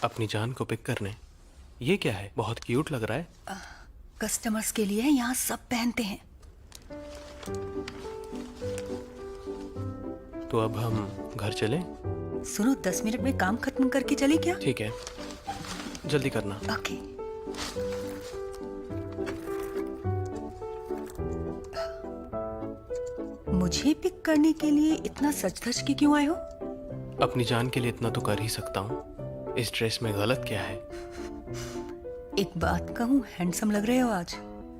अपनी जान को पिक करने। ये क्या है? बहुत क्यूट लग रहा है। कस्टमर्स के लिए यहाँ सब पहनते हैं। तो अब हम घर चलें? सुनो, 10 मिनट में काम खत्म करके चले क्या? ठीक है, जल्दी करना। ओके। मुझे पिक करने के लिए इतना सच धज के क्यों आए हो? अपनी जान के लिए इतना तो कर ही सकता हूँ। इस ड्रेस में गलत क्या है? एक बात कहूँ, हैंडसम लग रहे हो आज।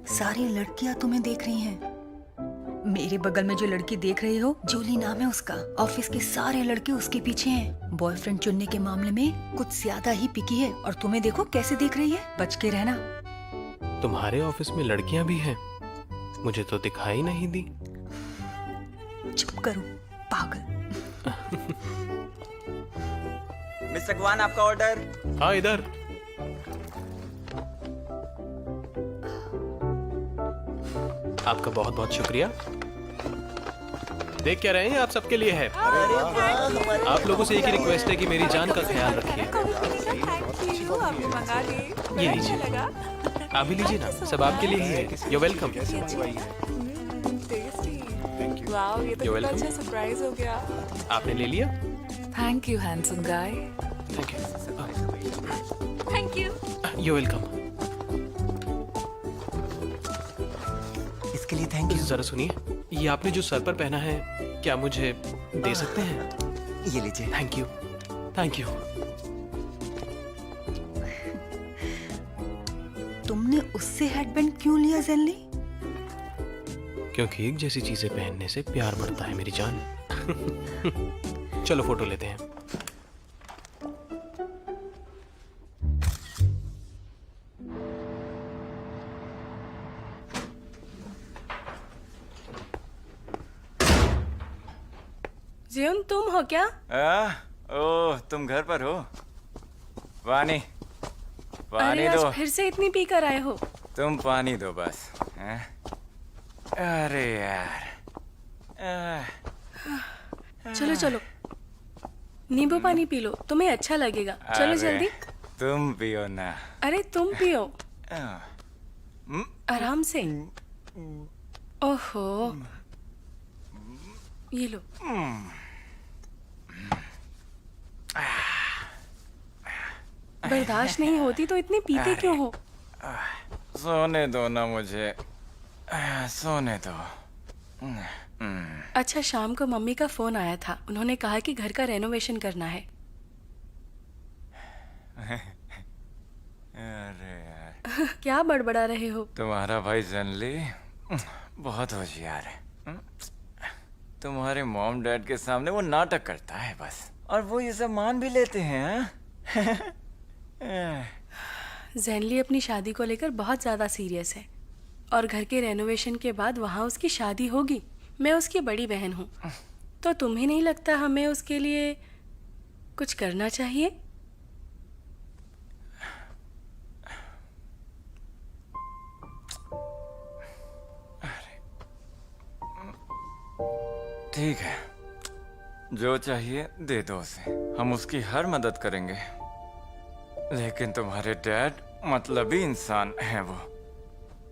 सारी लड़कियां तुम्हें देख रही हैं। मेरे बगल में जो लड़की देख रही हो, जूली नाम है उसका। ऑफिस के सारे लड़के उसके पीछे हैं। बॉयफ्रेंड चुनने के मामले में कुछ ज्यादा ही पिकी है। और तुम्हें देखो कैसे देख रही है। बच के रहना। तुम्हारे ऑफिस में लड़कियां भी हैं? मुझे तो दिखाई नहीं दी। चुप करो पागल। मिस्टर अगवान, आपका ऑर्डर। हाँ, इधर। आपका बहुत बहुत शुक्रिया। देख क्या रहे हैं, आप सबके लिए है। आप लोगों से एक ही रिक्वेस्ट है कि मेरी जान का ख्याल रखिए। ये लीजिए, आप भी लीजिए ना, सब आपके लिए ही है। You welcome. वाओ, ये तो कितना अच्छा सरप्राइज हो गया। आपने ले लिया? Thank you handsome guy. Thank you. Thank you. You welcome. इसके लिए थैंक यू। जरा सुनिए, ये आपने जो सर पर पहना है, क्या मुझे दे सकते हैं? ये लीजिए। Thank you, thank you. तुमने उससे हेडबैंड क्यों लिया ज़ेनली? क्योंकि एक जैसी चीजें पहनने से प्यार बढ़ता है मेरी जान। चलो फोटो लेते हैं। जियोन, तुम हो क्या? ओह, तुम घर पर हो? पानी अरे दो। आज फिर से इतनी पी कर आए हो? तुम पानी दो बस। हैं? अरे यार। चलो चलो, नींबू पानी पी लो, तुम्हें अच्छा लगेगा। चलो अरे, जल्दी। तुम पियो ना। अरे तुम पियो हम्म, आराम से। ओहो, ये लो। बर्दाश्त नहीं होती तो इतनी पीते क्यों हो? सोने दो ना मुझे। सोने दो। अच्छा, शाम को मम्मी का फोन आया था। उन्होंने कहा कि घर का रेनोवेशन करना है। अरे यार, क्या बड़बड़ा रहे हो? तुम्हारा भाई ज़ेनली बहुत होशियार है। तुम्हारे मॉम डैड के सामने वो नाटक करता है बस, और वो ये सब मान भी लेते हैं। ज़ेनली अपनी शादी को लेकर बहुत ज़्यादा सीरियस है, और घर के रेनोवेशन के बाद वहाँ उसकी शादी होगी। मैं उसकी बड़ी बहन हूँ, तो तुम्हें नहीं लगता हमें उसके लिए कुछ करना चाहिए? ठीक है, जो चाहिए दे दो उसे, हम उसकी हर मदद करेंगे। लेकिन तुम्हारे डैड मतलबी इंसान हैं वो।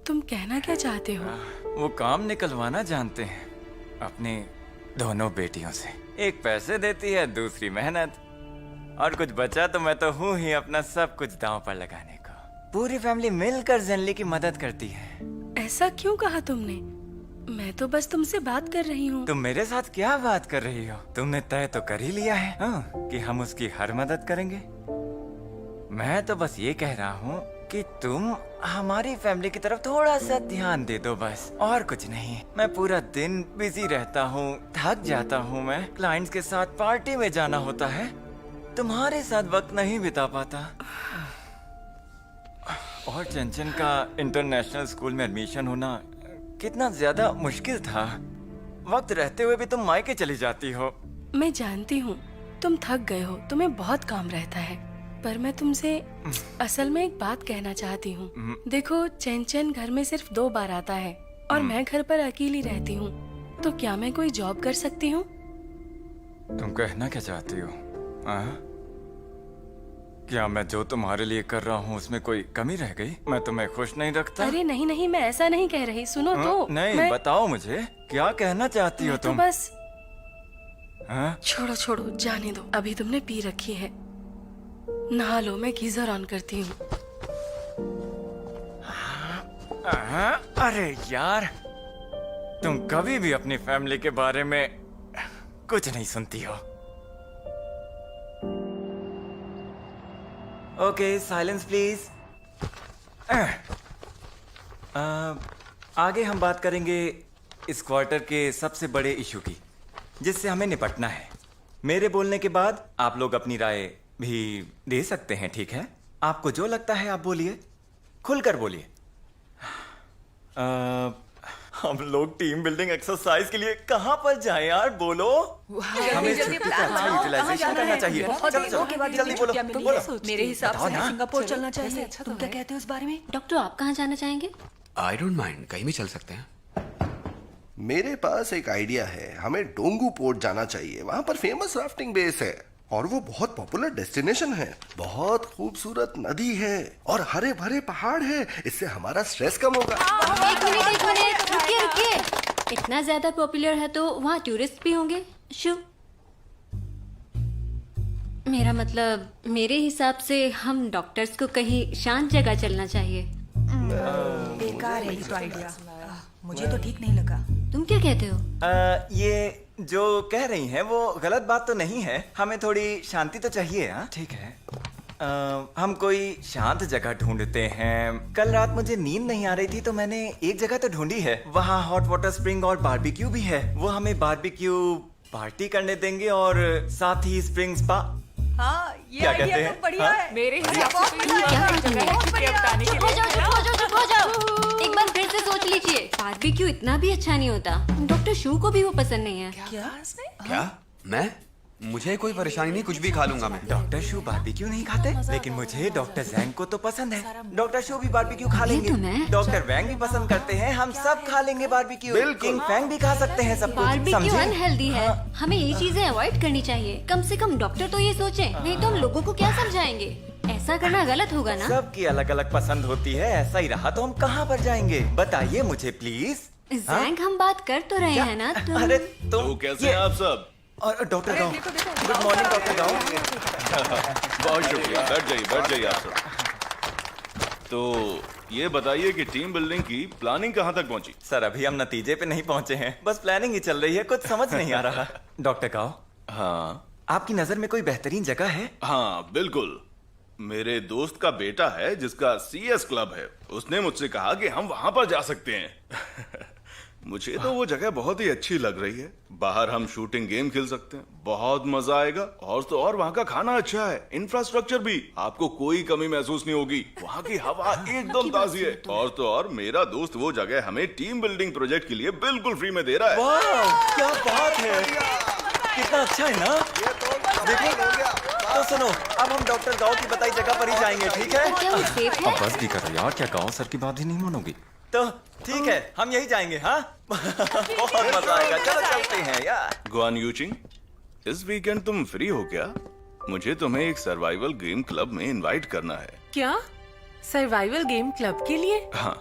तुम कहना क्या चाहते हो? वो काम निकलवाना जानते हैं अपनी दोनों बेटियों से। एक पैसे देती है, दूसरी मेहनत, और कुछ बचा तो मैं तो हूँ ही अपना सब कुछ दांव पर लगाने को। पूरी फैमिली मिलकर ज़ेनली की मदद करती है। ऐसा क्यों कहा तुमने? मैं तो बस तुमसे बात कर रही हूँ। तुम मेरे साथ क्या बात कर रही हो? तुमने तय तो कर ही लिया है कि हम उसकी हर मदद करेंगे। मैं तो बस ये कह रहा हूँ कि तुम हमारी फैमिली की तरफ थोड़ा सा ध्यान दे दो बस, और कुछ नहीं। मैं पूरा दिन बिजी रहता हूँ, थक जाता हूँ मैं। क्लाइंट्स के साथ पार्टी में जाना होता है, तुम्हारे साथ वक्त नहीं बिता पाता। और चंचन का इंटरनेशनल स्कूल में एडमिशन होना कितना ज्यादा मुश्किल था। वक्त रहते हुए भी तुम मायके चली जाती हो। मैं जानती हूँ तुम थक गए हो, तुम्हें बहुत काम रहता है, पर मैं तुमसे असल में एक बात कहना चाहती हूँ। देखो, चंचन घर में सिर्फ 2 बार आता है और मैं घर पर अकेली रहती हूँ, तो क्या मैं कोई जॉब कर सकती हूँ? तुम कहना क्या चाहती हो? क्या मैं जो तुम्हारे लिए कर रहा हूँ उसमें कोई कमी रह गई? मैं तुम्हें खुश नहीं रखता? अरे नहीं नहीं, मैं ऐसा नहीं कह रही। सुनो तो। नहीं, बताओ मुझे क्या कहना चाहती हो तुम? तो बस हाँ? छोड़ो छोड़ो, जाने दो। अभी तुमने पी रखी है, नहा लो, मैं गीजर ऑन करती हूँ। अरे यार, तुम कभी भी अपनी फैमिली के बारे में कुछ नहीं सुनती हो। Okay, silence please. आगे हम बात करेंगे इस क्वार्टर के सबसे बड़े इशू की, जिससे हमें निपटना है। मेरे बोलने के बाद आप लोग अपनी राय भी दे सकते हैं, ठीक है? आपको जो लगता है आप बोलिए, खुलकर बोलिए। हम लोग टीम बिल्डिंग एक्सरसाइज के लिए कहाँ पर जाएं यार, बोलो। हमें छुट्टी का अच्छा यूटिलाइजेशन करना चाहिए। चलो जल्दी बोलो। मेरे हिसाब से हमें सिंगापुर चलना चाहिए। तुम क्या कहते हो इस बारे में? डॉक्टर, आप कहाँ जाना चाहेंगे? आई डोंट माइंड, कहीं भी चल सकते हैं। मेरे पास एक आइडिया है। हमें डोंगू पोर्ट जाना चाहिए। वहां पर फेमस राफ्टिंग बेस है और वो बहुत पॉपुलर डेस्टिनेशन है। बहुत खूबसूरत नदी है और हरे भरे पहाड़ है। इससे हमारा स्ट्रेस कम होगा। एक मिनट, रुकिए। इतना ज्यादा पॉपुलर है तो वहाँ टूरिस्ट भी होंगे। शू, मेरा मतलब, मेरे हिसाब से हम डॉक्टर्स को कहीं शांत जगह चलना चाहिए। बेकार है ये तो आइडिया, मुझे तो ठीक नहीं लगा। तुम क्या कहते हो? ये जो कह रही हैं वो गलत बात तो नहीं है। हमें थोड़ी शांति तो चाहिए। हाँ ठीक है, हम कोई शांत जगह ढूंढते हैं। कल रात मुझे नींद नहीं आ रही थी तो मैंने एक जगह तो ढूंढी है। वहाँ हॉट वाटर स्प्रिंग और बारबेक्यू भी है। वो हमें बारबेक्यू पार्टी करने देंगे और साथ ही स्प्रिंग स्पा। हाँ, ये क्या कहते आइडिया हैं? तो बढ़िया है। मेरे हिसाब से तो ये क्या बहुत करना है? बहुत बढ़िया बताने के लिए। चुप हो जाओ। एक बार फिर से सोच लीजिए। बारबेक्यू इतना भी अच्छा नहीं होता। डॉक्टर शू को भी वो पसंद नहीं है। क्या? मैं? मुझे कोई परेशानी नहीं, कुछ भी खा लूंगा मैं। डॉक्टर शू बारबेक्यू नहीं खाते, लेकिन मुझे डॉक्टर जैंग को तो पसंद है। डॉक्टर शू भी बारबेक्यू खा लेंगे। तो मैं- डॉक्टर वैंग भी पसंद करते हैं। हम सब खा लेंगे बारबेक्यू। किंग फैंग भी खा सकते हैं सब कुछ। बारबेक्यू समझे? अनहेल्दी है। हमें ये चीजें अवॉइड करनी चाहिए। कम से कम डॉक्टर तो ये सोचें, नहीं तो हम लोगों को क्या समझाएंगे? ऐसा करना गलत होगा ना? सबकी अलग अलग पसंद होती है। ऐसा ही रहा तो हम कहाँ पर जाएंगे? बताइए मुझे प्लीज। जैंग, हम बात कर तो रहे हैं ना? तुम अरे तुम तो कैसे हैं आप सब? और डॉक्टर गाँव, गुड मॉर्निंग डॉक्टर गाँव। बहुत शुक्रिया। बैठ जाइए आप सब। तो ये बताइए कि टीम बिल्डिंग की प्लानिंग कहाँ तक पहुंची? सर अभी हम नतीजे पे नहीं पहुंचे हैं, बस प्लानिंग ही चल रही है। कुछ समझ नहीं आ रहा। डॉक्टर गाँव, हाँ आपकी नजर में कोई बेहतरीन जगह है? हाँ बिल्कुल। मेरे दोस्त का बेटा है जिसका CS क्लब है। उसने मुझसे कहा कि हम वहां पर जा सकते हैं। मुझे तो वो जगह बहुत ही अच्छी लग रही है। बाहर हम शूटिंग गेम खेल सकते हैं, बहुत मजा आएगा। और तो और वहाँ का खाना अच्छा है, इंफ्रास्ट्रक्चर भी, आपको कोई कमी महसूस नहीं होगी। वहाँ की हवा एकदम ताजी है। और तो और मेरा दोस्त वो जगह हमें टीम बिल्डिंग प्रोजेक्ट के लिए बिल्कुल फ्री में दे रहा है। वाह, क्या बात है, कितना अच्छा है ना? देखो, तो सुनो, अब हम डॉक्टर गाँव की बताई जगह पर ही जाएंगे, ठीक है? क्या वो सेफ है? बस भी करो यार, क्या गाँव सर की बात ही नहीं मानोगी? तो ठीक है, हम यही जाएंगे। हाँ बहुत मजा आएगा, चलो चलते हैं यार। गुआन यूचिंग, इस वीकेंड तुम फ्री हो क्या? मुझे तुम्हें एक सर्वाइवल गेम क्लब में इनवाइट करना है। क्या सर्वाइवल गेम क्लब के लिए? हाँ,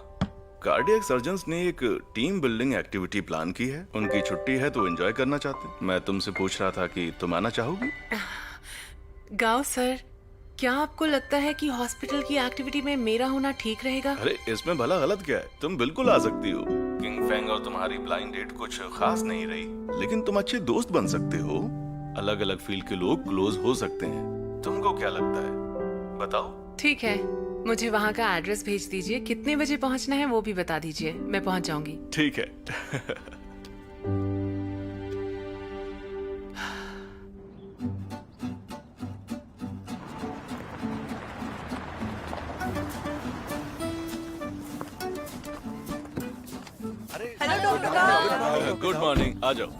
कार्डियक सर्जन्स ने एक टीम बिल्डिंग एक्टिविटी प्लान की है। उनकी छुट्टी है तो एंजॉय करना चाहते हैं। मैं तुमसे पूछ रहा था कि तुम आना चाहोगी? गाँव सर, क्या आपको लगता है कि हॉस्पिटल की एक्टिविटी में मेरा होना ठीक रहेगा? अरे इसमें भला गलत क्या है? तुम बिल्कुल आ सकती हो। किंग फैंग और तुम्हारी ब्लाइंड डेट कुछ खास नहीं रही, लेकिन तुम अच्छे दोस्त बन सकते हो। अलग अलग फील्ड के लोग क्लोज हो सकते हैं। तुमको क्या लगता है, बताओ? ठीक है, मुझे वहाँ का एड्रेस भेज दीजिए। कितने बजे पहुँचना है वो भी बता दीजिए, मैं पहुँच जाऊंगी। ठीक है। गुड मॉर्निंग, आ जाओ।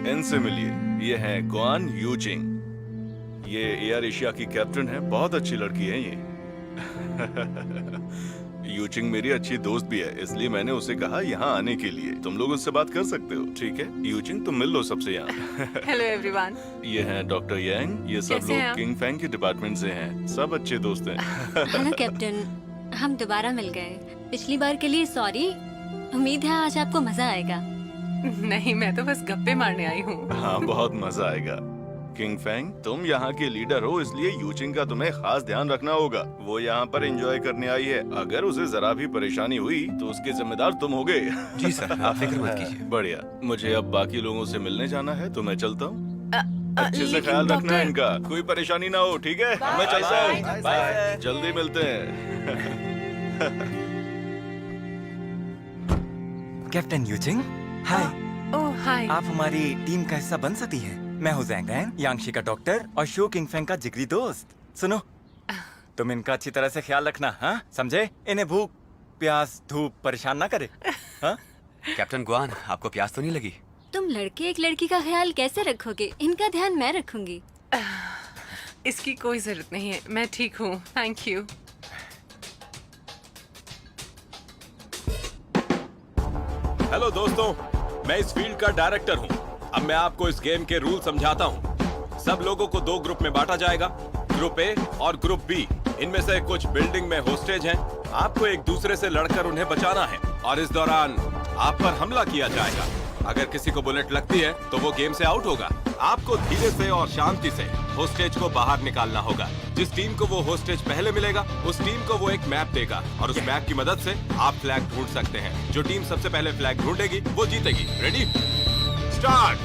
इनसे मिलिए, ये है गुआन यूजिंग। ये एयर एशिया की कैप्टन है, बहुत अच्छी लड़की है ये। यूचिंग मेरी अच्छी दोस्त भी है, इसलिए मैंने उसे कहा यहाँ आने के लिए। तुम लोग उससे बात कर सकते हो, ठीक है? यूचिंग तुम मिल लो सबसे यहाँ। Hello everyone. ये है डॉक्टर यांग, ये सब कैसे हैं लोग आप? किंग फैंग के डिपार्टमेंट से हैं, सब अच्छे दोस्त हैं। हेलो कैप्टन, हम दोबारा मिल गए। पिछली बार के लिए सॉरी। उम्मीद है आज आपको मजा आएगा। नहीं, मैं तो बस गप्पे मारने आई हूँ। हाँ, बहुत मजा आएगा। किंग फैंग, तुम यहाँ के लीडर हो, इसलिए यूचिंग का तुम्हें खास ध्यान रखना होगा। वो यहाँ पर एंजॉय करने आई है, अगर उसे जरा भी परेशानी हुई तो उसके जिम्मेदार तुम होगे। जी सर, आप फिक्र मत कीजिए। बढ़िया, मुझे अब बाकी लोगों से मिलने जाना है तो मैं चलता हूँ। अच्छे से लेकिन ख्याल रखना है डॉक्टर- इनका, कोई परेशानी ना हो, ठीक है? मैं चलता हूँ, बाय, जल्दी मिलते हैं। कैप्टन यूचिंग, हाय। ओह हाय। आप हमारी टीम का हिस्सा बन सकती हैं। मैं हूँ ज़ैंग रैन, यांगशी का डॉक्टर और शो किंग फैंग का जिगरी दोस्त। सुनो, तुम इनका अच्छी तरह से ख्याल रखना, हाँ? समझे? इन्हें भूख, प्यास, धूप परेशान ना करे, हाँ? कैप्टन गुआन, आपको प्यास तो नहीं लगी? तुम लड़के एक लड़की का ख्याल कैसे रखोगे? इनका ध्यान मैं रखूंगी। इसकी कोई जरूरत नहीं है, मैं ठीक हूँ, थैंक यू। हेलो दोस्तों, मैं इस फील्ड का डायरेक्टर हूँ। अब मैं आपको इस गेम के रूल समझाता हूँ। सब लोगों को 2 ग्रुप में बांटा जाएगा, ग्रुप ए और ग्रुप बी। इनमें से कुछ बिल्डिंग में होस्टेज हैं। आपको एक दूसरे से लड़कर उन्हें बचाना है और इस दौरान आप पर हमला किया जाएगा। अगर किसी को बुलेट लगती है तो वो गेम से आउट होगा। आपको धीरे से और शांति से होस्टेज को बाहर निकालना होगा। जिस टीम को वो होस्टेज पहले मिलेगा, उस टीम को वो एक मैप देगा और उस मैप की मदद से आप फ्लैग ढूंढ सकते हैं। जो टीम सबसे पहले फ्लैग ढूंढेगी वो जीतेगी। रेडी? स्टार्ट।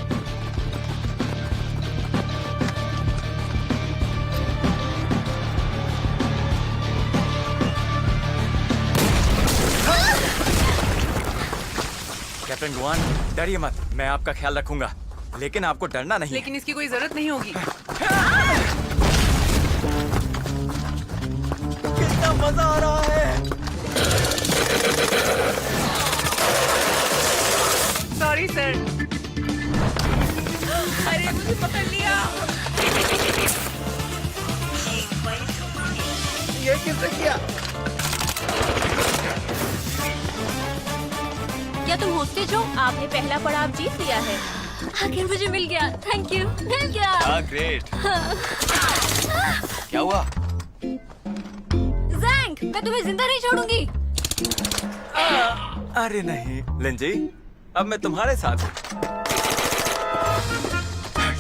कैप्टन गुआन, डरिए मत, मैं आपका ख्याल रखूंगा। लेकिन आपको डरना नहीं है। लेकिन इसकी कोई जरूरत नहीं होगी। कितना मजा आ रहा है। Sorry sir. अरे मुझे पकड़ लिया। ये किसने किया? क्या तुम होस्टेज हो? आपने पहला पड़ाव जीत लिया है। आखिर मुझे मिल गया, थैंक यू, मिल गया। ग्रेट। क्या हुआ? ज़ैंग, मैं तुम्हें जिंदा नहीं छोड़ूंगी। अरे नहीं लिंजी, अब मैं तुम्हारे साथ हूँ।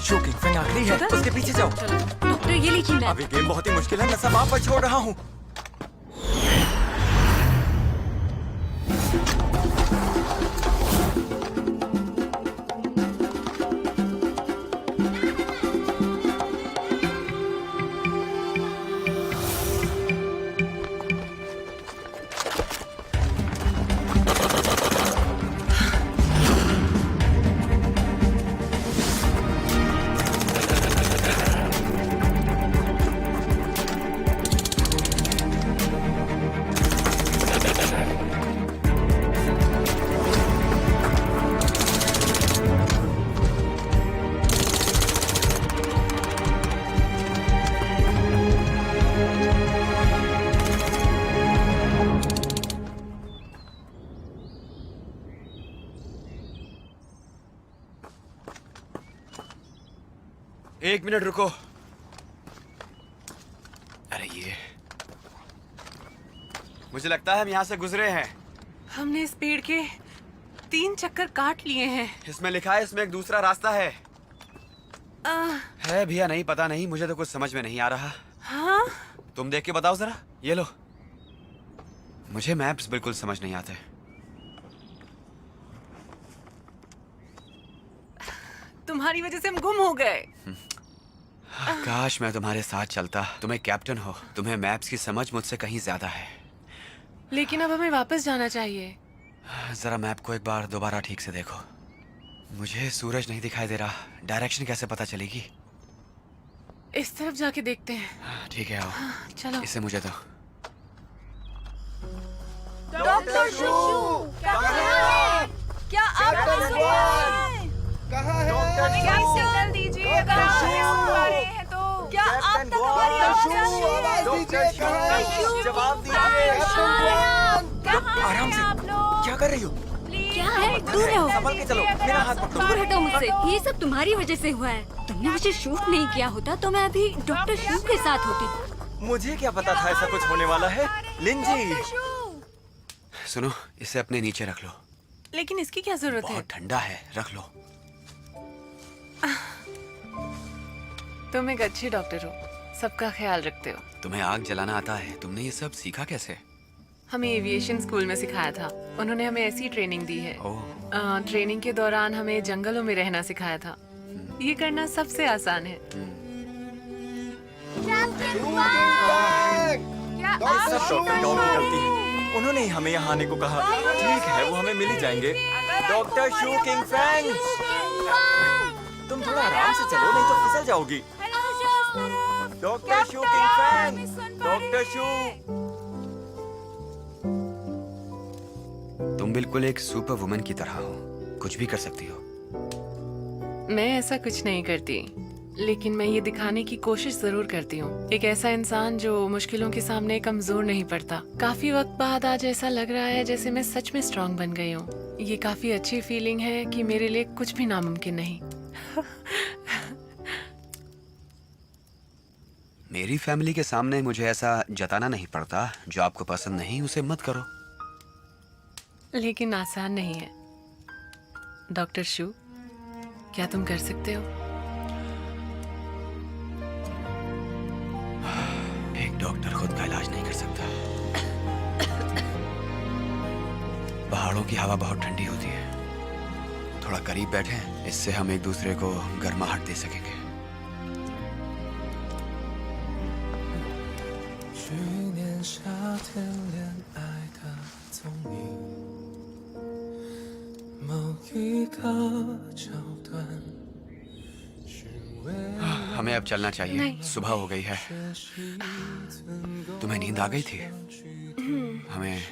शो किंग फैंग आखिरी है, उसके पीछे जाओ। डॉक्टर ये लीजिए मैप। अभी गेम बहुत ही मुश्किल है, मैं सब आप पर छोड़ रहा हूँ। एक मिनट रुको। अरे ये, मुझे लगता है हम यहाँ से गुजरे हैं। हमने इस पेड़ के 3 चक्कर काट लिए हैं। इसमें लिखा है इसमें एक दूसरा रास्ता है। है भैया नहीं, पता नहीं, मुझे तो कुछ समझ में नहीं आ रहा। हाँ? तुम देख के बताओ जरा। ये लो। मुझे मैप्स बिल्कुल समझ नहीं आते। तुम्हारी वजह से हम गुम हो गए। काश मैं तुम्हारे साथ चलता। तुम एक कैप्टन हो, तुम्हें मैप्स की समझ मुझसे कहीं ज्यादा है। लेकिन अब हमें वापस जाना चाहिए। जरा मैप को एक बार दोबारा ठीक से देखो। मुझे सूरज नहीं दिखाई दे रहा। डायरेक्शन कैसे पता चलेगी? इस तरफ जाके देखते हैं। ठीक है, आओ। चलो। इसे मुझे दो। डॉक्टर शू क्या आप हमें सुन पा रहे हैं? हमें क्या सिग्नल दीजिए अगर आप हमें सुन पा रहे हैं तो। क्या आप तक हमारी आवाज आ रही है? जवाब आराम से। आप लोग क्या कर रही हो? क्या है? दूर रहो। संभल के चलो, मेरा हाथ पकड़ो। दूर हटो मुझसे। ये सब तुम्हारी वजह से हुआ है। तुमने मुझे शूट नहीं किया होता तो मैं अभी डॉक्टर शू के साथ होती। मुझे क्या पता था ऐसा कुछ होने वाला है। लिंजी, सुनो, इसे अपने नीचे रख लो। लेकिन इसकी क्या जरूरत है? बहुत ठंडा है, रख लो। तुम एक अच्छे डॉक्टर हो, सबका ख्याल रखते हो। तुम्हें आग जलाना आता है। तुमने ये सब सीखा कैसे? हमें एविएशन स्कूल में सिखाया था। उन्होंने हमें ऐसी ट्रेनिंग दी है। ओह। ट्रेनिंग के दौरान हमें जंगलों में रहना सिखाया था। ये करना सबसे आसान है। सब डॉक्टर डॉन की गलती है। उन्होंने ही हमें यहाँ आने को कहा। ठीक है, वो हमें मिल ही जाएंगे। डॉक्टर शू किंग फैंग, तुम थोड़ा आराम से चलो नहीं तो फिसल जाओगी। डॉक्टर शू किंग फैंग, डॉक्टर शू। तुम बिल्कुल एक सुपर वुमन की तरह हो, कुछ भी कर सकती हो। मैं ऐसा कुछ नहीं करती, लेकिन मैं ये दिखाने की कोशिश जरूर करती हूँ। एक ऐसा इंसान जो मुश्किलों के सामने कमजोर नहीं पड़ता। काफी वक्त बाद आज ऐसा लग रहा है जैसे मैं सच में स्ट्रांग बन गई हूँ। ये काफी अच्छी फीलिंग है कि मेरे लिए कुछ भी नामुमकिन नहीं। मेरी फैमिली के सामने मुझे ऐसा जताना नहीं पड़ता। जो आपको पसंद नहीं उसे मत करो। लेकिन आसान नहीं है। डॉक्टर शू, क्या तुम कर सकते हो? एक डॉक्टर खुद का इलाज नहीं कर सकता। पहाड़ों की हवा बहुत ठंडी होती है। थोड़ा करीब बैठे, इससे हम एक दूसरे को गर्माहट दे सकेंगे। हमें अब चलना चाहिए। सुबह हो गई है। तुम्हें नींद आ गई थी? हमें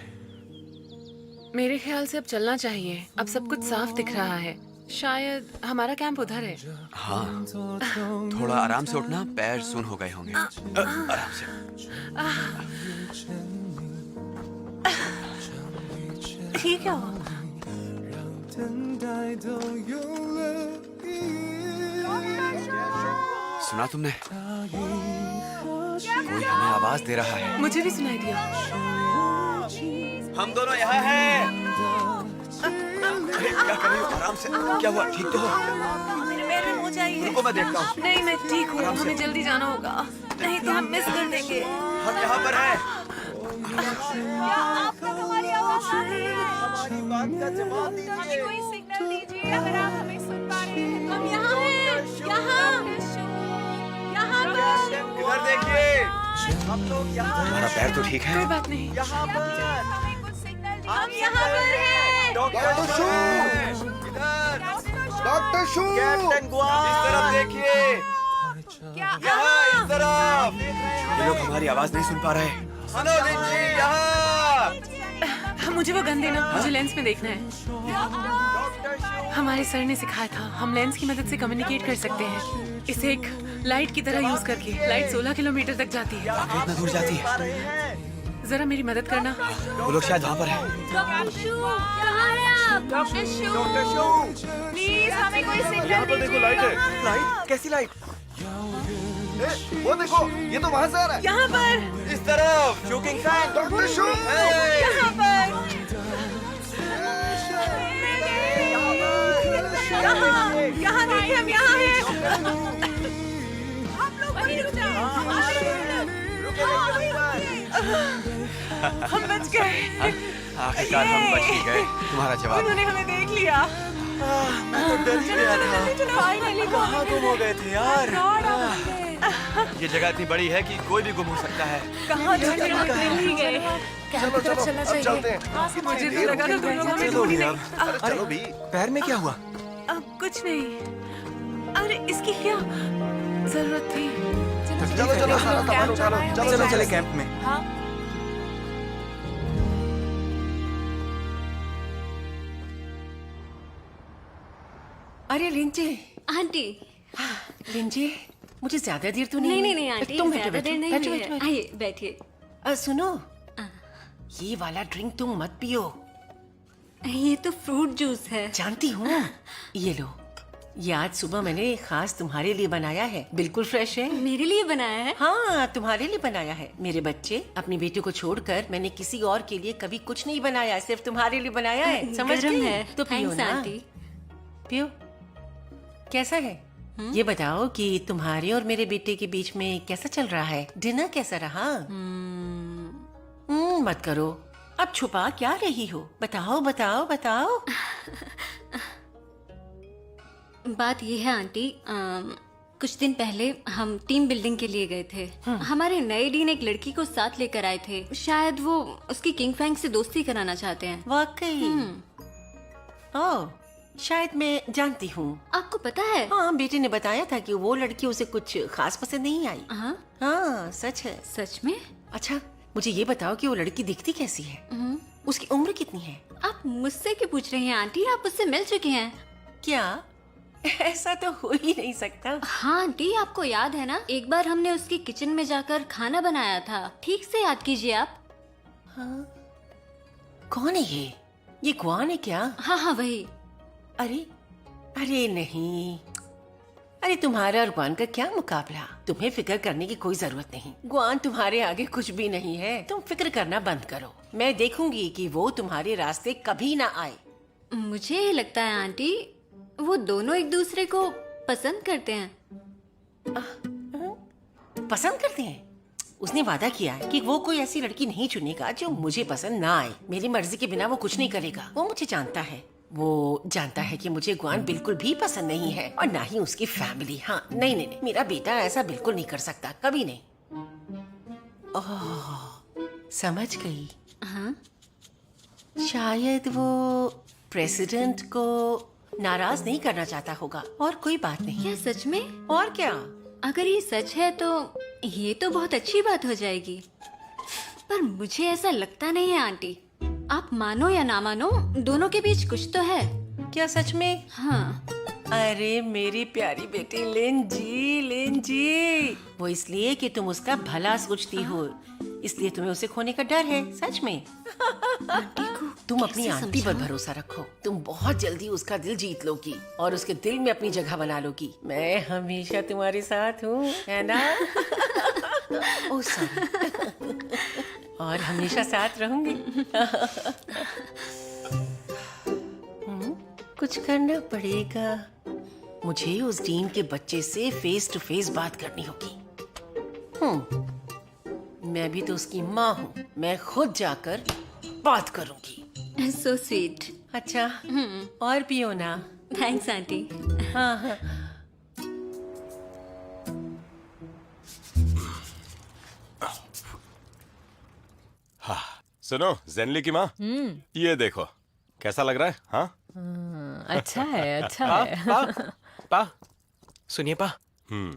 मेरे ख्याल से अब चलना चाहिए। अब सब कुछ साफ दिख रहा है। शायद हमारा कैंप उधर है। हाँ, थोड़ा आराम से उठना, पैर सुन हो गए होंगे। आराम से। ठीक है। सुना तुमने? कोई हमें आवाज दे रहा है। मुझे भी सुनाई दिया। हम दोनों यहाँ हैं। अरे क्या कर रही हो? आराम से। क्या हुआ? ठीक तो हो? मेरे पैर में मोच आई है। रुको, मैं देखता हूँ। नहीं, मैं ठीक हूँ। हमें जल्दी जाना होगा, नहीं तो हम मिस कर देंगे। हम यहाँ पर हैं। क्या आप तक हमारी आवाज आ रही है? हमारी बात का जवाब दीजिए। हमें कोई सिग्नल दीजिए अगर आप हमें सुन पा रहे हैं। हम यहाँ हैं। यहाँ पर। इधर देखिए, हम लोग यहाँ। तुम्हारा पैर तो ठीक है? कोई बात नहीं। यहाँ पर हमें कुछ सिग्नल दीजिए। हम यहाँ पर हैं। डॉक्टर शू, इधर। डॉक्टर शू, कैप्टन गुआन, इस तरफ देखिए। क्या यहाँ इस तरफ। ये लोग हमारी आवाज नहीं सुन पा रहे। सुनो लिंजी, यहाँ। मुझे वो गन देना। मुझे लेंस में देखना है। हमारे सर ने सिखाया था हम लेंस की मदद से कम्युनिकेट कर सकते हैं। इसे एक लाइट की तरह यूज करके। लाइट 16 किलोमीटर तक जाती है। इतना दूर जाती है? जरा मेरी मदद करना। वो लोग शायद वहाँ पर हैं। डॉक्टर शू, कहाँ हैं आप? Doctor shoe, doctor shoe, please हमें कोई सिग्नल यहाँ पर देखो, दीजिए। लाइट है। लाइट? कैसी लाइट? वो देखो, ये तो वहाँ से आ रहा है। यहाँ पर। इस तरफ। Shooting fan. डॉक्टर शू, यहाँ पर। हम बच गए। आखिरकार हम बच ही गए। तुम्हारा जवाब। उन्होंने हमें देख लिया। मैं तो डर ही गया था। फाइनली कहाँ गुम हो गए थे यार? ये जगह इतनी बड़ी है कि कोई भी गुम हो सकता है। कहाँ चले गए? चलो चलो अब चलते हैं। मुझे तो लगा था तुम लोग हमें ढूंढ ही नहीं। चलो भी। पैर में क्या हुआ? अब कुछ नहीं। अरे इसकी क्या जरूरत थी? चलो चलो सारा सामान उठाओ। चलो चलो चले कैंप में। हाँ। अरे लिंजे। आंटी। लिंजे, मुझे ज्यादा देर तो नहीं नहीं। नहीं आंटी, तुम ज्यादा देर नहीं हुई है। आइए बैठिए। सुनो, ये वाला ड्रिंक तुम मत पियो। ये तो फ्रूट जूस है। जानती हूँ। ये लो, ये आज सुबह मैंने खास तुम्हारे लिए बनाया है। बिल्कुल फ्रेश है। मेरे लिए बनाया है? हाँ, तुम्हारे लिए बनाया है। मेरे बच्चे, अपनी बेटी को छोड़कर मैंने किसी और के लिए कभी कुछ नहीं बनाया, सिर्फ तुम्हारे लिए बनाया है। समझ गरम गई? है। तो पियो थैंक्स ना। आंटी। पियो। कैसा है? ये बताओ कि तुम्हारे और मेरे बेटे के बीच में कैसा चल रहा है? डिनर कैसा रहा? मत करो, अब छुपा क्या रही हो? बताओ बताओ बताओ। बात ये है आंटी, कुछ दिन पहले हम टीम बिल्डिंग के लिए गए थे। हमारे नए डीन एक लड़की को साथ लेकर आए थे। शायद वो उसकी किंग फैंग से दोस्ती कराना चाहते हैं। वाकई? ओह, शायद मैं जानती हूँ। आपको पता है? हाँ, बेटे ने बताया था कि वो लड़की उसे कुछ खास पसंद नहीं आई। हाँ, सच है। सच में? अच्छा, मुझे ये बताओ कि वो लड़की दिखती कैसी है? उसकी उम्र कितनी है? आप मुझसे क्यों पूछ रही हैं आंटी? आप उससे मिल चुके हैं। क्या? ऐसा तो हो ही नहीं सकता। हाँ आंटी, आपको याद है ना, एक बार हमने उसकी किचन में जाकर खाना बनाया था। ठीक से याद कीजिए आप। हाँ, कौन है ये? ये ग्वान है क्या? हाँ हाँ वही। अरे नहीं, अरे तुम्हारा और ग्वान का क्या मुकाबला? तुम्हें फिक्र करने की कोई जरूरत नहीं। ग्वान तुम्हारे आगे कुछ भी नहीं है। तुम फिक्र करना बंद करो। मैं देखूंगी कि वो तुम्हारे रास्ते कभी ना आए। मुझे लगता है आंटी, वो दोनों एक दूसरे को पसंद करते हैं। पसंद करते हैं? उसने वादा किया है कि वो कोई ऐसी लड़की नहीं चुनेगा जो मुझे पसंद ना आए। मेरी मर्जी के बिना वो कुछ नहीं करेगा। वो मुझे जानता है। वो जानता है कि मुझे ग्वान बिल्कुल भी पसंद नहीं है, और ना ही उसकी फैमिली। हाँ, नहीं नहीं नहीं, मेरा बेटा ऐसा बिल्कुल नहीं कर सकता, कभी नहीं। ओह, समझ गई। हाँ? शायद वो प्रेसिडेंट को नाराज नहीं करना चाहता होगा, और कोई बात नहीं। क्या सच में? और क्या? अगर ये सच है तो ये तो बहुत अच्छी बात हो जाएगी। पर मुझे ऐसा लगता नहीं है आंटी। आप मानो या ना मानो, दोनों के बीच कुछ तो है। क्या सच में? हाँ। अरे मेरी प्यारी बेटी लेन जी, वो इसलिए कि तुम उसका भला सोचती हो, इसलिए तुम्हें उसे खोने का डर है। सच में? तुम अपनी आंटी पर भरोसा रखो। तुम बहुत जल्दी उसका दिल जीत लोगी और उसके दिल में अपनी जगह बना लोगी। मैं हमेशा तुम्हारे साथ हूँ, है ना? Oh sorry. और हमेशा साथ रहूंगी। कुछ करना पड़ेगा। मुझे उस डीन के बच्चे से फेस टू फेस बात करनी होगी। मैं भी तो उसकी माँ हूँ। मैं खुद जाकर बात करूंगी। So sweet. अच्छा, और पियो ना। Thanks aunty. हाँ हाँ। हाँ, सुनो जेनली की माँ, ये देखो कैसा लग रहा है? हाँ, अच्छा है, अच्छा पा, है। पा, सुनिए पा,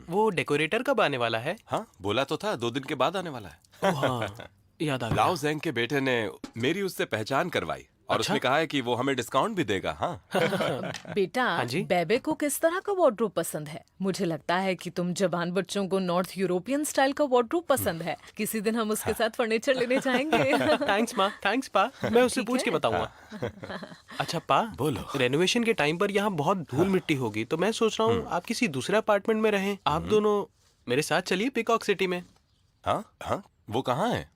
वो डेकोरेटर कब आने वाला है? हाँ, बोला तो था 2 दिन के बाद आने वाला है। ओह हाँ, याद आ गया। लाओ जेंग के बेटे ने मेरी उससे पहचान करवाई और उसने कहा है कि वो हमें डिस्काउंट भी देगा। हाँ। बेटा, हाँ जी? बेबे को किस तरह का वार्डरोब पसंद है? मुझे लगता है कि तुम जवान बच्चों को नॉर्थ यूरोपियन स्टाइल का वार्डरोब पसंद है। किसी दिन हम उसके साथ फर्नीचर लेने जाएंगे। थैंक्स माँ, थैंक्स पा, मैं उससे पूछ के बताऊंगा। अच्छा पा, बोलो। रेनोवेशन के टाइम पर यहाँ बहुत धूल मिट्टी होगी, तो मैं सोच रहा हूँ आप किसी दूसरे अपार्टमेंट में रहें। आप दोनों मेरे साथ चलिए पिकॉक सिटी में। हाँ हाँ, वो कहाँ है?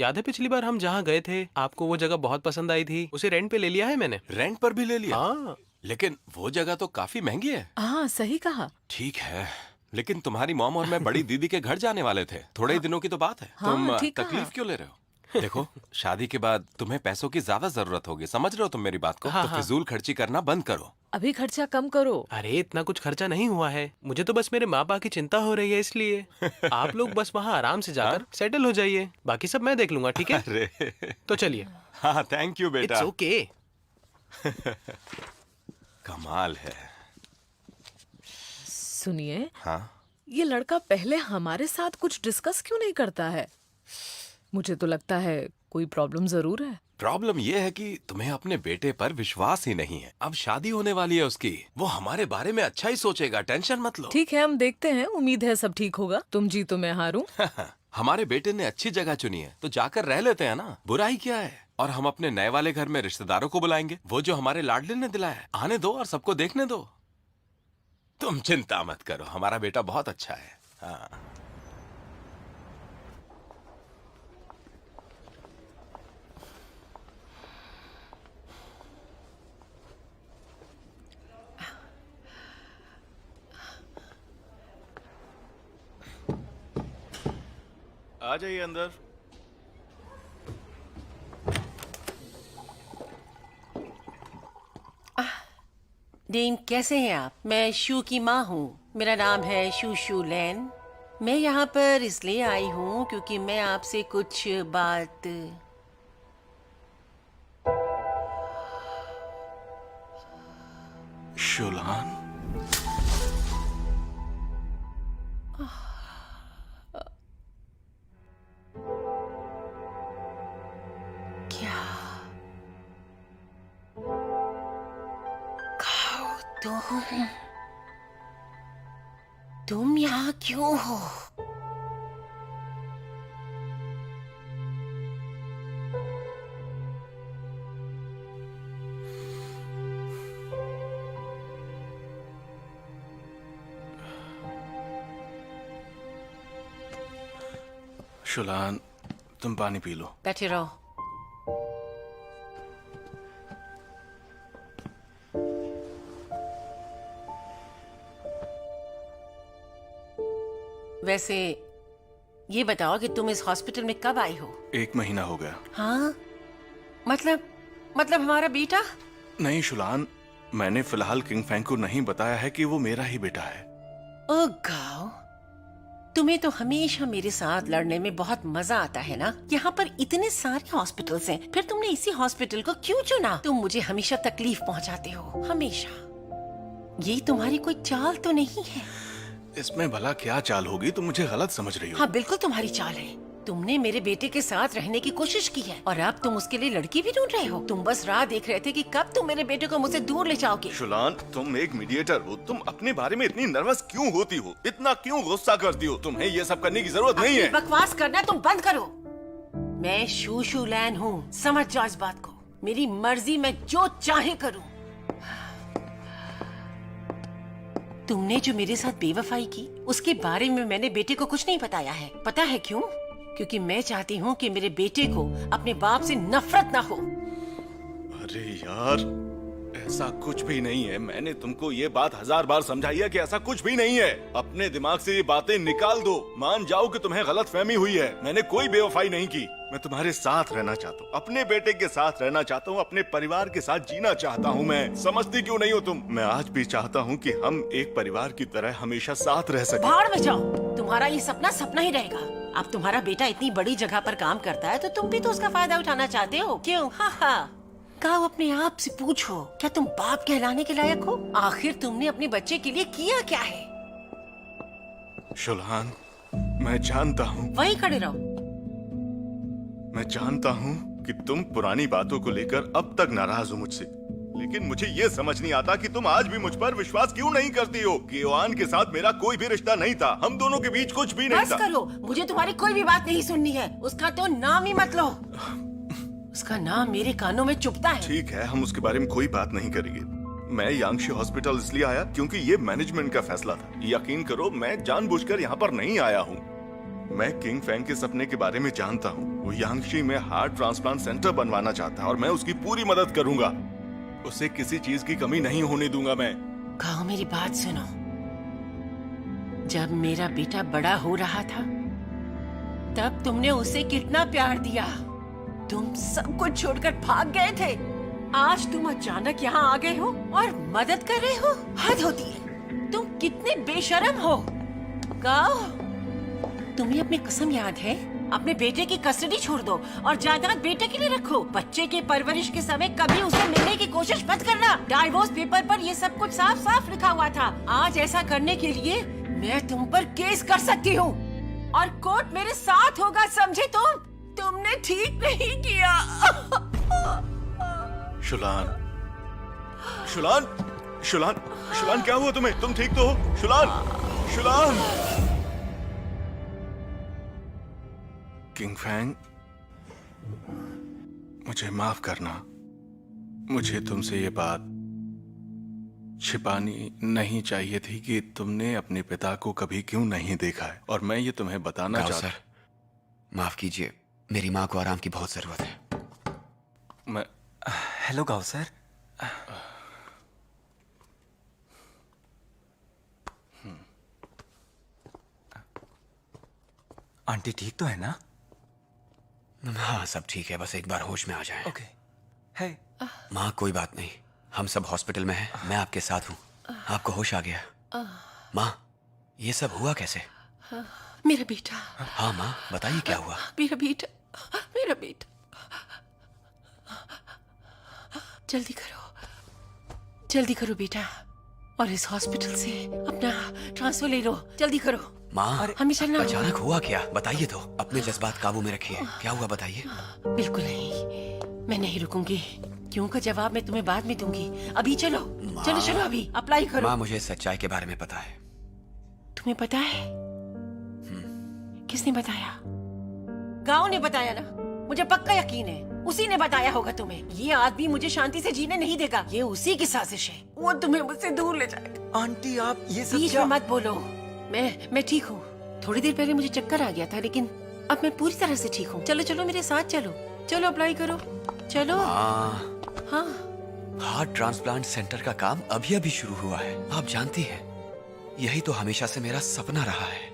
याद है पिछली बार हम जहाँ गए थे, आपको वो जगह बहुत पसंद आई थी, उसे रेंट पे ले लिया है मैंने। रेंट पर भी ले लिया? हाँ। लेकिन वो जगह तो काफी महंगी है। हाँ, सही कहा। ठीक है, लेकिन तुम्हारी मॉम और मैं बड़ी दीदी के घर जाने वाले थे। थोड़े ही दिनों की तो बात है। हाँ, तुम ठीक कहा। तकलीफ क्यों ले रहे हो? देखो, शादी के बाद तुम्हें पैसों की ज्यादा जरूरत होगी, समझ रहे हो तुम मेरी बात को? हाँ, तो फिजूल खर्ची करना बंद करो। अभी खर्चा कम करो। अरे इतना कुछ खर्चा नहीं हुआ है, मुझे तो बस मेरे माँ बाप की चिंता हो रही है इसलिए। आप लोग बस वहाँ आराम से जाकर सेटल हो जाइए, बाकी सब मैं देख लूंगा, ठीक है? अरे तो चलिए। हाँ, थैंक यू बेटा। It's okay. कमाल है। सुनिए, हाँ, ये लड़का पहले हमारे साथ कुछ डिस्कस क्यों नहीं करता है? मुझे तो लगता है कोई प्रॉब्लम जरूर है। प्रॉब्लम ये है कि तुम्हें अपने बेटे पर विश्वास ही नहीं है। अब शादी होने वाली है उसकी, वो हमारे बारे में अच्छा ही सोचेगा, टेंशन मत लो। ठीक है, हम देखते हैं, उम्मीद है सब ठीक होगा। तुम जीतो मैं हारूं। हमारे बेटे ने अच्छी जगह चुनी है तो जाकर रह लेते हैं ना, बुराई क्या है? और हम अपने नए वाले घर में रिश्तेदारों को बुलाएंगे, वो जो हमारे लाडले ने दिलाया है। आने दो और सबको देखने दो। तुम चिंता मत करो, हमारा बेटा बहुत अच्छा है। हाँ। आ जाइए अंदर। डीन, कैसे हैं आप? मैं शू की माँ हूँ। मेरा नाम है शू शू लैन। मैं यहाँ पर इसलिए आई हूँ क्योंकि मैं आपसे कुछ बात। शुलान, क्या तुम यहाँ क्यों हो? शुलान, तुम पानी पी लो। बैठे रहो। वैसे ये बताओ कि तुम इस हॉस्पिटल में कब आई हो? 1 महीना हो गया। हाँ, मतलब हमारा बेटा? नहीं शुलान, मैंने फिलहाल किंग फैंग को नहीं बताया है कि वो मेरा ही बेटा है। ओ गाओ, तुम्हें तो हमेशा मेरे साथ लड़ने में बहुत मजा आता है ना। यहाँ पर इतने सारे हॉस्पिटल्स हैं, फिर तुमने इसी हॉस्पिटल को क्यों चुना? तुम मुझे हमेशा तकलीफ पहुँचाते हो, हमेशा। ये तुम्हारी कोई चाल तो नहीं है? इसमें भला क्या चाल होगी? तुम मुझे गलत समझ रही हो। हाँ, बिल्कुल तुम्हारी चाल है। तुमने मेरे बेटे के साथ रहने की कोशिश की है और अब तुम उसके लिए लड़की भी ढूंढ रहे हो। तुम बस राह देख रहे थे कि कब तुम मेरे बेटे को मुझसे दूर ले जाओगे। शुलान, तुम एक मीडिएटर हो, तुम अपने बारे में इतनी नर्वस क्यों होती हो? इतना क्यों गुस्सा करती हो? तुम्हें ये सब करने की जरूरत नहीं है। बकवास करना तुम बंद करो। मैं शू शू लैन हूँ, समझ जाओ इस बात को। मेरी मर्जी, मैं जो चाहे करूँ। तुमने जो मेरे साथ बेवफाई की, उसके बारे में मैंने बेटे को कुछ नहीं बताया है। पता है क्यों? क्योंकि मैं चाहती हूँ कि मेरे बेटे को अपने बाप से नफरत ना हो। अरे यार, ऐसा कुछ भी नहीं है। मैंने तुमको ये बात 1000 बार समझाई है कि ऐसा कुछ भी नहीं है। अपने दिमाग से ये बातें निकाल दो। मान जाओ कि तुम्हें गलतफहमी हुई है। मैंने कोई बेवफाई नहीं की। मैं तुम्हारे साथ रहना चाहता हूँ, अपने बेटे के साथ रहना चाहता हूँ, अपने परिवार के साथ जीना चाहता हूँ। मैं समझती क्यों नहीं हो तुम? मैं आज भी चाहता हूँ कि हम एक परिवार की तरह हमेशा साथ रह सकें। भाड़ में जाओ, तुम्हारा ये सपना सपना ही रहेगा। अब तुम्हारा बेटा इतनी बड़ी जगह पर काम करता है तो तुम भी तो उसका फायदा उठाना चाहते हो, क्यों? हाँ। कहो, अपने आप से पूछो, क्या तुम बाप कहलाने के लायक हो? आखिर तुमने अपने बच्चे के लिए किया क्या है? शुलान, मैं जानता हूँ। वहीं खड़े रहो। मैं जानता हूँ कि तुम पुरानी बातों को लेकर अब तक नाराज हो मुझसे, लेकिन मुझे ये समझ नहीं आता कि तुम आज भी मुझ पर विश्वास क्यों नहीं करती हो। गियोआन के साथ मेरा कोई भी रिश्ता नहीं था, हम दोनों के बीच कुछ भी नहीं बस था। करो, मुझे तुम्हारी कोई भी बात नहीं सुननी है। उसका तो नाम ही मत लो। उसका नाम मेरे कानों में चुभता है। ठीक है, हम उसके बारे में कोई बात नहीं करेंगे। मैं यांगशी हॉस्पिटल इसलिए आया क्योंकि ये मैनेजमेंट का फैसला था। यकीन करो, मैं जानबूझकर यहाँ पर नहीं आया हूँ। मैं किंग फैंग के सपने के बारे में जानता हूँ। वो यांगशी में हार्ट ट्रांसप्लांट सेंटर बनवाना चाहता है और मैं उसकी पूरी मदद करूंगा। उसे किसी चीज की कमी नहीं होने दूंगा मैं। कहो, मेरी बात सुनो। जब मेरा बेटा बड़ा हो रहा था तब तुमने उसे कितना प्यार दिया। तुम सब कुछ छोड़कर भाग गए थे। आज तुम अचानक यहाँ आ गए हो और मदद कर रहे हो। हद होती है। तुम कितने बेशर्म हो। गाओ, तुम्हें अपनी कसम याद है? अपने बेटे की कस्टडी छोड़ दो और जायदाद बेटे के लिए रखो। बच्चे के परवरिश के समय कभी उसे मिलने की कोशिश मत करना। डाइवोर्स पेपर पर ये सब कुछ साफ साफ लिखा हुआ था। आज ऐसा करने के लिए मैं तुम पर केस कर सकती हूँ और कोर्ट मेरे साथ होगा, समझे तुम? तुमने ठीक नहीं किया। शुलान, शुलान, शुलान, शुलान, क्या हुआ तुम्हें? तुम ठीक तो हो? शुलान, शुलान। किंग फैंग, मुझे माफ करना। मुझे तुमसे ये बात छिपानी नहीं चाहिए थी कि तुमने अपने पिता को कभी क्यों नहीं देखा है, और मैं ये तुम्हें बताना चाहता। सर, माफ कीजिए, मेरी माँ को आराम की बहुत जरूरत है। मैं हेलो गाओ सर। आंटी ठीक तो है ना? हाँ, सब ठीक है, बस एक बार होश में आ जाए। ओके। है माँ, कोई बात नहीं, हम सब हॉस्पिटल में हैं, मैं आपके साथ हूँ। आपको होश आ गया? माँ, ये सब हुआ कैसे? मेरा बेटा। हाँ माँ, बताइए क्या हुआ? मेरा बेटा, मेरा बेटा। जल्दी करो बेटा, और इस हॉस्पिटल से अपना ट्रांसफर ले लो। जल्दी करो। माँ, हमें चलना होगा। अचानक हुआ क्या? बताइए तो। अपने जज्बात काबू में रखिए। क्या हुआ, बताइए। बिल्कुल नहीं, मैं नहीं रुकूंगी। क्यों का जवाब मैं तुम्हें बाद में दूंगी। अभी चलो, चलो चलो, अभी अप्लाई करो। माँ, मुझे सच्चाई के बारे में पता है। तुम्हें पता है? किसने बताया? गांव ने बताया ना। मुझे पक्का यकीन है उसी ने बताया होगा तुम्हें। ये आदमी मुझे शांति से जीने नहीं देगा। ये उसी की साजिश है। वो तुम्हें मुझसे दूर ले जाएगा। आंटी, आप ये सब बीच में मत बोलो। मैं ठीक हूँ। थोड़ी देर पहले मुझे चक्कर आ गया था, लेकिन अब मैं पूरी तरह से ठीक हूँ। चलो चलो, मेरे साथ चलो। चलो अप्लाई करो, चलो। हाँ, हार्ट ट्रांसप्लांट सेंटर का काम अभी अभी शुरू हुआ है। आप जानती हैं, यही तो हमेशा से मेरा सपना रहा है।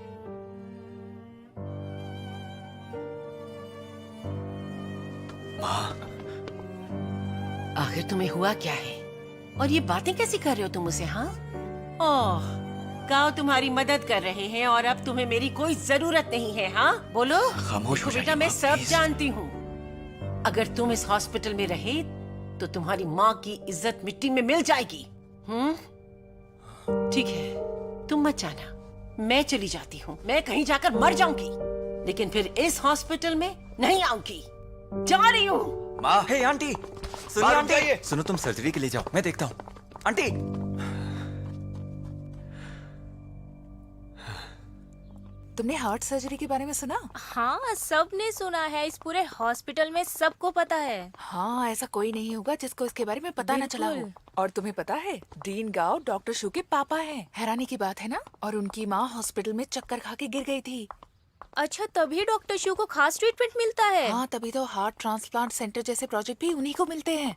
माँ, आखिर तुम्हें हुआ क्या है और ये बातें कैसी कर रहे हो तुम मुझसे? हाँ, ओह, गाँव तुम्हारी मदद कर रहे हैं और अब तुम्हें मेरी कोई जरूरत नहीं है। हाँ, बोलो। खामोश हो बेटा, जाइए, मैं माँ, सब प्लीज। जानती हूँ। अगर तुम इस हॉस्पिटल में रहे तो तुम्हारी माँ की इज्जत मिट्टी में मिल जाएगी। ठीक है, तुम मत जाना, मैं चली जाती हूँ। मैं कहीं जाकर मर जाऊंगी, लेकिन फिर इस हॉस्पिटल में नहीं आऊंगी। जा रही हूँ। माँ, हे आंटी, सुनिए आंटी। सुनो, तुम सर्जरी के लिए जाओ, मैं देखता हूँ। आंटी, तुमने हार्ट सर्जरी के बारे में सुना? हाँ, सबने सुना है। इस पूरे हॉस्पिटल में सबको पता है। हाँ, ऐसा कोई नहीं होगा जिसको इसके बारे में पता न चला हो। और तुम्हें पता है, डीन गाओ डॉक्टर शू के पापा हैं। हैरानी की बात है ना? और उनकी माँ हॉस्पिटल में चक्कर खा के गिर गई थी। अच्छा, तभी डॉक्टर शू को खास ट्रीटमेंट मिलता है। हाँ, तभी तो हार्ट ट्रांसप्लांट सेंटर जैसे प्रोजेक्ट भी उन्हीं को मिलते हैं।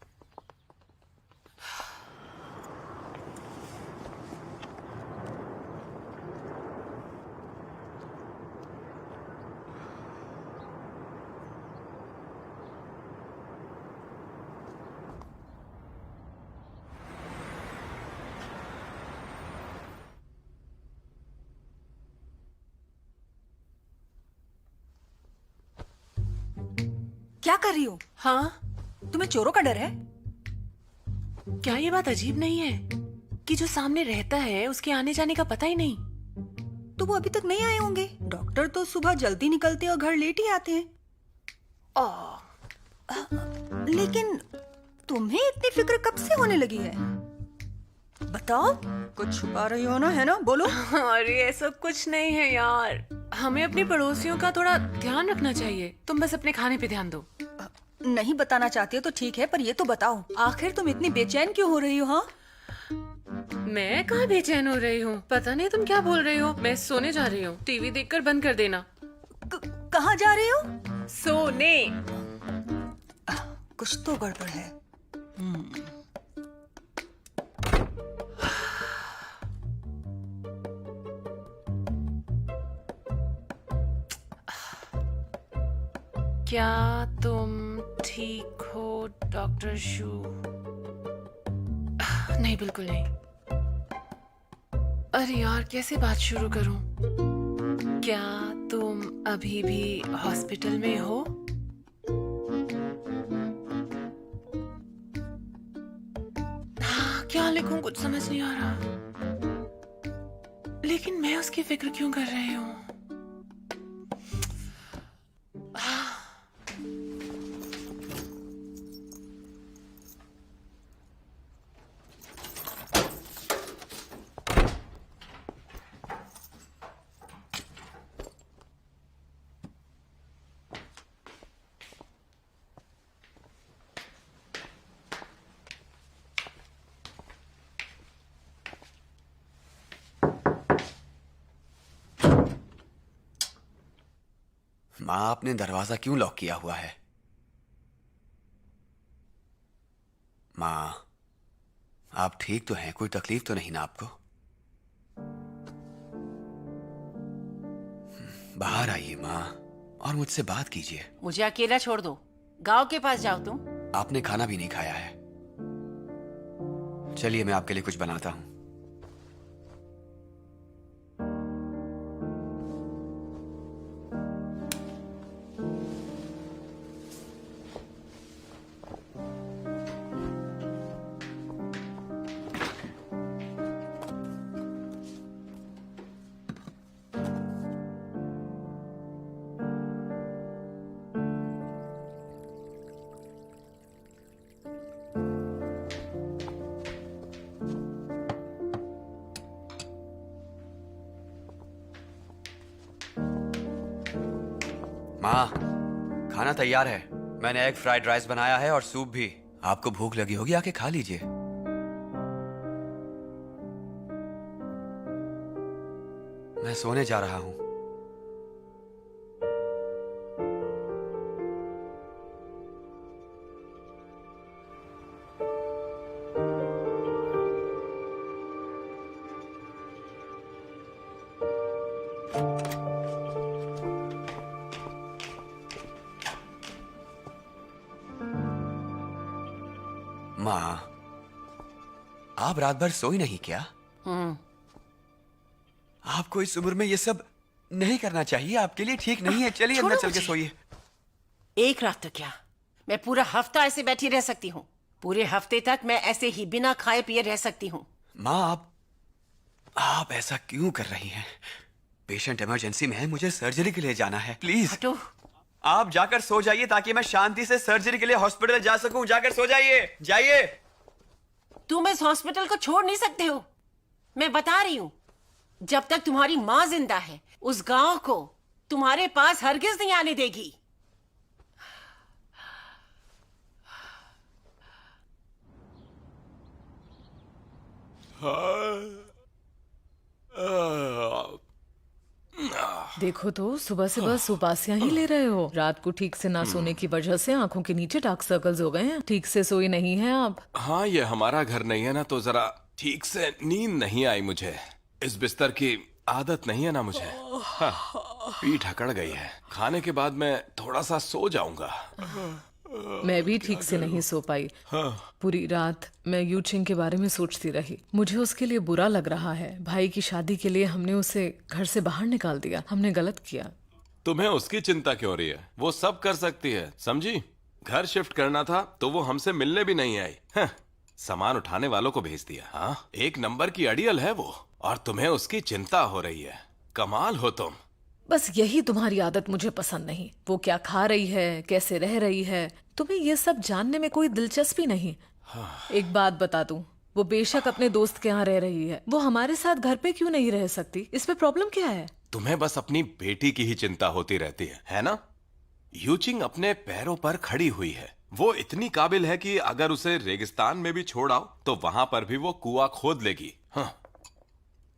क्या कर रही हो? हाँ, तुम्हें चोरों का डर है? क्या ये बात अजीब नहीं है कि जो सामने रहता है उसके आने जाने का पता ही नहीं? तो वो अभी तक नहीं आए होंगे। डॉक्टर तो सुबह जल्दी निकलते और घर लेट ही आते हैं। लेकिन तुम्हें इतनी फिक्र कब से होने लगी है? बताओ, कुछ छुपा रही हो ना, है ना? बोलो। अरे ऐसा कुछ नहीं है यार, हमें अपने पड़ोसियों का थोड़ा ध्यान रखना चाहिए। तुम बस अपने खाने पे ध्यान दो। नहीं बताना चाहती हो तो ठीक है, पर ये तो बताओ, आखिर तुम इतनी बेचैन क्यों हो रही हो? हाँ, मैं कहाँ बेचैन हो रही हूँ? पता नहीं तुम क्या बोल रही हो। मैं सोने जा रही हूँ। टीवी देखकर बंद कर देना। कहाँ जा रही हो? सोने। कुछ तो गड़बड़ है। क्या तुम ठीक हो डॉक्टर शू? नहीं, बिल्कुल नहीं। अरे यार, कैसे बात शुरू करूं? क्या तुम अभी भी हॉस्पिटल में हो? क्या लिखूं, कुछ समझ नहीं आ रहा। लेकिन मैं उसकी फिक्र क्यों कर रही हूँ? माँ, आपने दरवाजा क्यों लॉक किया हुआ है? माँ, आप ठीक तो हैं? कोई तकलीफ तो नहीं ना आपको? बाहर आइए माँ और मुझसे बात कीजिए। मुझे अकेला छोड़ दो, गांव के पास जाओ तुम। आपने खाना भी नहीं खाया है। चलिए मैं आपके लिए कुछ बनाता हूँ। माँ, खाना तैयार है। मैंने एग फ्राइड राइस बनाया है और सूप भी। आपको भूख लगी होगी, आके खा लीजिए। मैं सोने जा रहा हूँ। माँ, आप रात भर सोई नहीं क्या? आपको इस उम्र में ये सब नहीं करना चाहिए, आपके लिए ठीक नहीं है। चलिए अंदर चल के सोइए। एक रात तो क्या, मैं पूरा हफ्ता ऐसे बैठी रह सकती हूँ। पूरे हफ्ते तक मैं ऐसे ही बिना खाए पिए रह सकती हूँ। माँ, आप ऐसा क्यों कर रही हैं? पेशेंट इमरजेंसी में है, मुझे सर्जरी के लिए जाना है। प्लीज हटो। आप जाकर सो जाइए ताकि मैं शांति से सर्जरी के लिए हॉस्पिटल जा सकूं। जाकर सो जाइए, जाइए। तुम इस हॉस्पिटल को छोड़ नहीं सकते हो। मैं बता रही हूँ, जब तक तुम्हारी माँ जिंदा है, उस गांव को तुम्हारे पास हरगिज नहीं आने देगी। देखो तो, सुबह सुबह सुपासियां ही ले रहे हो। रात को ठीक से ना सोने की वजह से आंखों के नीचे डार्क सर्कल्स हो गए हैं। ठीक से सोई नहीं है आप। हाँ, ये हमारा घर नहीं है ना, तो जरा ठीक से नींद नहीं आई मुझे। इस बिस्तर की आदत नहीं है ना मुझे। हाँ, पीठ अकड़ गई है। खाने के बाद मैं थोड़ा सा सो जाऊंगा। मैं भी ठीक से नहीं सो पाई। पूरी रात मैं यूचिंग के बारे में सोचती रही। मुझे उसके लिए बुरा लग रहा है। भाई की शादी के लिए हमने उसे घर से बाहर निकाल दिया। हमने गलत किया। तुम्हें उसकी चिंता क्यों रही है? वो सब कर सकती है, समझी? घर शिफ्ट करना था तो वो हमसे मिलने भी नहीं आई। सामान उठाने वालों को भेज दिया। हाँ, एक नंबर की अड़ियल है वो, और तुम्हें उसकी चिंता हो रही है। कमाल हो तुम। बस यही तुम्हारी आदत मुझे पसंद नहीं। वो क्या खा रही है, कैसे रह रही है, तुम्हें ये सब जानने में कोई दिलचस्पी नहीं। एक बात बता दूं, वो बेशक अपने दोस्त के यहाँ रह रही है, वो हमारे साथ घर पे क्यों नहीं रह सकती? इसमें प्रॉब्लम क्या है? तुम्हें बस अपनी बेटी की ही चिंता होती रहती है ना? यूचिंग अपने पैरों पर खड़ी हुई है। वो इतनी काबिल है कि अगर उसे रेगिस्तान में भी छोड़ आओ तो वहां पर भी वो कुआं खोद लेगी।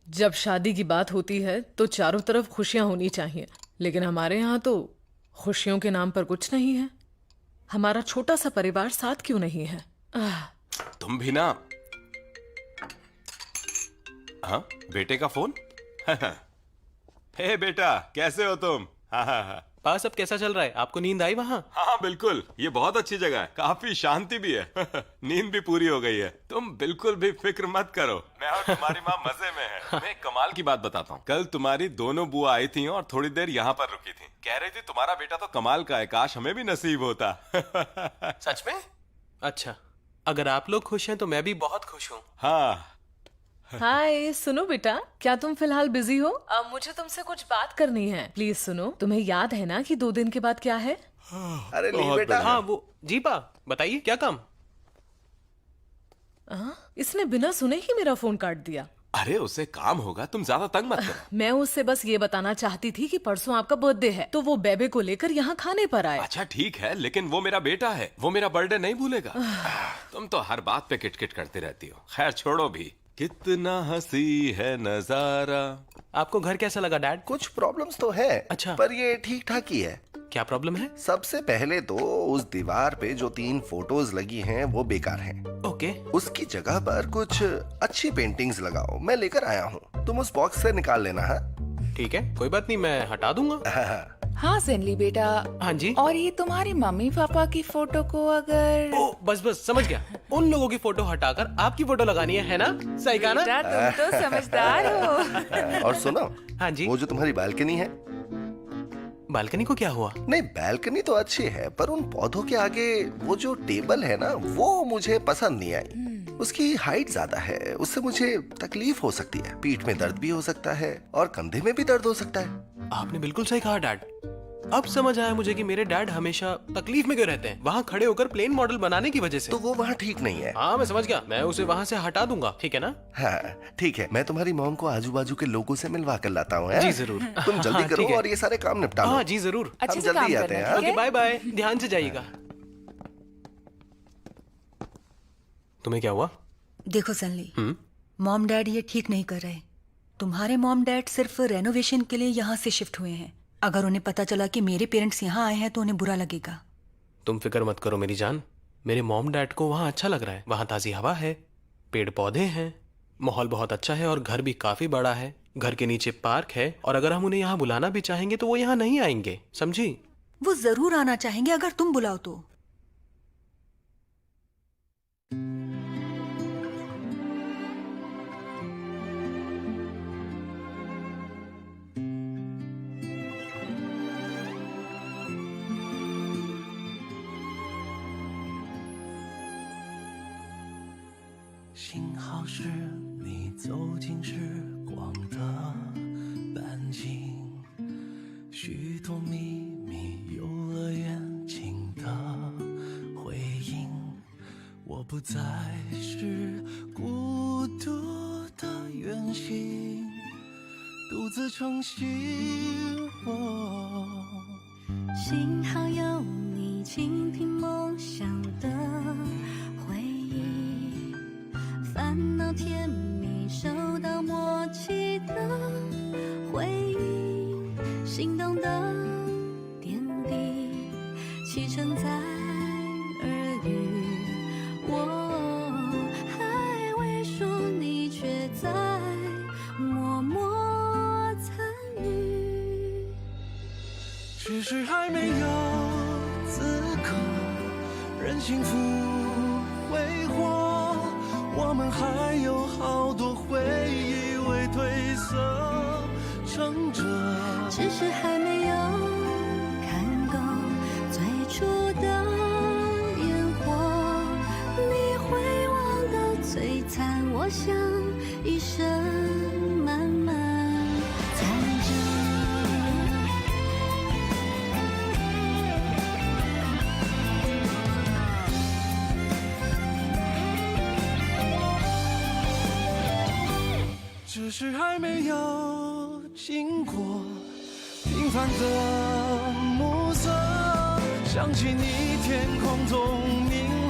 जब शादी की बात होती है तो चारों तरफ खुशियां होनी चाहिए, लेकिन हमारे यहाँ तो खुशियों के नाम पर कुछ नहीं है। हमारा छोटा सा परिवार साथ क्यों नहीं है? तुम भी ना। हाँ, बेटे का फोन। हे बेटा, कैसे हो तुम? हाँ, पास अब कैसा चल रहा है? आपको नींद आई वहाँ? हाँ बिल्कुल, ये बहुत अच्छी जगह है, काफी शांति भी है। नींद भी पूरी हो गई है। तुम बिल्कुल भी फिक्र मत करो, मैं और तुम्हारी माँ मजे में है। मैं एक कमाल की बात बताता हूँ। कल तुम्हारी दोनों बुआ आई थी और थोड़ी देर यहाँ पर रुकी थी। कह रही थी तुम्हारा बेटा तो कमाल का है, काश हमें भी नसीब होता। सच में? अच्छा, अगर आप लोग खुश हैं तो मैं भी बहुत खुश हूँ। हाँ। हाय, सुनो बेटा, क्या तुम फिलहाल बिजी हो? मुझे तुमसे कुछ बात करनी है, प्लीज सुनो। तुम्हें याद है ना कि 2 दिन के बाद क्या है? अरे ली बेटा। हाँ वो जी पा, बताइए क्या काम? इसने बिना सुने ही मेरा फोन काट दिया। अरे उसे काम होगा, तुम ज्यादा तंग मत करो। मैं उससे बस ये बताना चाहती थी कि परसों आपका बर्थडे है, तो वो बेबे को लेकर यहाँ खाने पर आए। अच्छा ठीक है, लेकिन वो मेरा बेटा है, वो मेरा बर्थडे नहीं भूलेगा। तुम तो हर बात पे किटकिट करती रहती हो। खैर छोड़ो भी। कितना हंसी है नजारा। आपको घर कैसा लगा डैड? कुछ प्रॉब्लम्स तो है, अच्छा। पर ये ठीक ठाक ही है। क्या प्रॉब्लम है? सबसे पहले तो उस दीवार पे जो 3 फोटोज लगी हैं वो बेकार हैं। ओके। उसकी जगह पर कुछ अच्छी पेंटिंग्स लगाओ, मैं लेकर आया हूँ, तुम उस बॉक्स से निकाल लेना। हाँ ठीक है, कोई बात नहीं, मैं हटा दूंगा। हाँ सेनली बेटा। हाँ जी। और ये तुम्हारे मम्मी पापा की फोटो को अगर ओ, बस समझ गया। उन लोगों की फोटो हटाकर आपकी फोटो लगानी है ना? सही कहा ना? बेटा तुम तो समझदार हो। और सुनो, हाँ जी। वो जो तुम्हारी बालकनी है। बालकनी को क्या हुआ? नहीं, बालकनी तो अच्छी है, पर उन पौधों के आगे वो जो टेबल है ना, वो मुझे पसंद नहीं आई। उसकी हाइट ज्यादा है, उससे मुझे तकलीफ हो सकती है। पीठ में दर्द भी हो सकता है और कंधे में भी दर्द हो सकता है। आपने बिल्कुल सही कहा डैड। अब समझ आया मुझे कि मेरे डैड हमेशा तकलीफ में क्यों रहते हैं, वहाँ खड़े होकर प्लेन मॉडल बनाने की वजह से। तो वो वहाँ ठीक नहीं है। हाँ मैं समझ गया, मैं उसे वहाँ से हटा दूंगा, ठीक है ना? हाँ ठीक है, मैं तुम्हारी मॉम को आजू बाजू के लोगों से मिलवा कर लाता हूँ। जी जरूर। तुम जल्दी हाँ, करो ठीक है। और ये सारे काम निपटा लो। हाँ जी जरूर। हम जल्दी आते हैं। ओके बाय बाय, ध्यान से जाइएगा। तुम्हें क्या हुआ? देखो सनली, मॉम डैड ये ठीक नहीं कर रहे। तुम्हारे मॉम डैड सिर्फ रेनोवेशन के लिए यहाँ से शिफ्ट हुए हैं। अगर उन्हें पता चला कि मेरे पेरेंट्स यहाँ आए हैं तो उन्हें बुरा लगेगा। तुम फिक्र मत करो मेरी जान, मेरे मॉम डैड को वहाँ अच्छा लग रहा है। वहाँ ताजी हवा है, पेड़ पौधे हैं, माहौल बहुत अच्छा है और घर भी काफी बड़ा है। घर के नीचे पार्क है और अगर हम उन्हें यहाँ बुलाना भी चाहेंगे तो वो यहाँ नहीं आएंगे, समझी? वो जरूर आना चाहेंगे अगर तुम बुलाओ तो।是你走进时光的半径，许多秘密游乐园情的回应。我不再是孤独的远行，独自撑起我。幸好有你倾听梦想的回忆，烦恼甜蜜收到默契的回应，心动的点滴启程在耳语，我还未说，你却在默默参与，只是还没有资格任幸福挥霍，我们还有好多回忆未褪色撑着，只是还没有看够最初的烟火，你回望的璀璨，我想一生慢慢藏着。只是还没有经过平凡的暮色，想起你天空中明